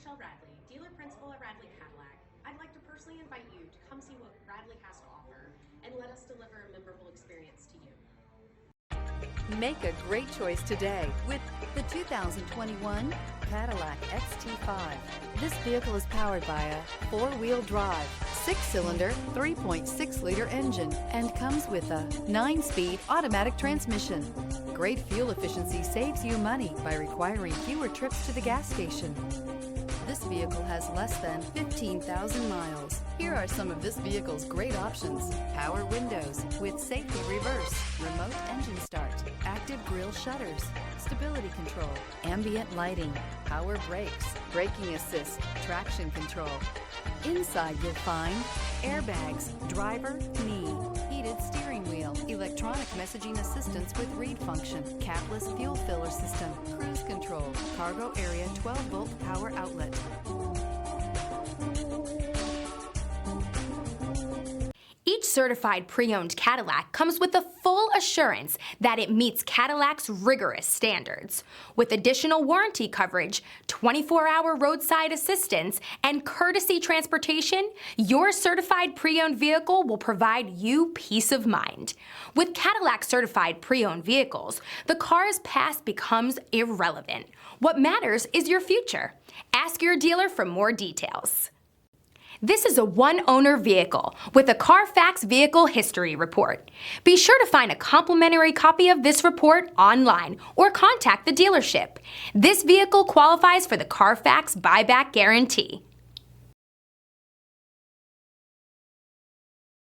Radley, dealer principal at Radley Cadillac. I'd like to personally invite you to come see what Radley has to offer and let us deliver a memorable experience to you. Make a great choice today with the 2021 Cadillac XT5. This vehicle is powered by a four-wheel drive, six-cylinder, 3.6-liter engine and comes with a 9-speed automatic transmission. Great fuel efficiency saves you money by requiring fewer trips to the gas station. This vehicle has less than 15,000 miles. Here are some of this vehicle's great options: power windows with safety reverse, remote engine start, active grille shutters, stability control, ambient lighting, power brakes, braking assist, traction control. Inside you'll find airbags, driver, knee, heated steering wheel, electronic messaging assistance with read function, capless fuel filler system, cruise control, cargo area 12-volt power outlet. Each certified pre-owned Cadillac comes with the full assurance that it meets Cadillac's rigorous standards. With additional warranty coverage, 24-hour roadside assistance, and courtesy transportation, your certified pre-owned vehicle will provide you peace of mind. With Cadillac certified pre-owned vehicles, the car's past becomes irrelevant. What matters is your future. Ask your dealer for more details. This is a one-owner vehicle with a Carfax Vehicle History Report. Be sure to find a complimentary copy of this report online or contact the dealership. This vehicle qualifies for the Carfax Buyback Guarantee.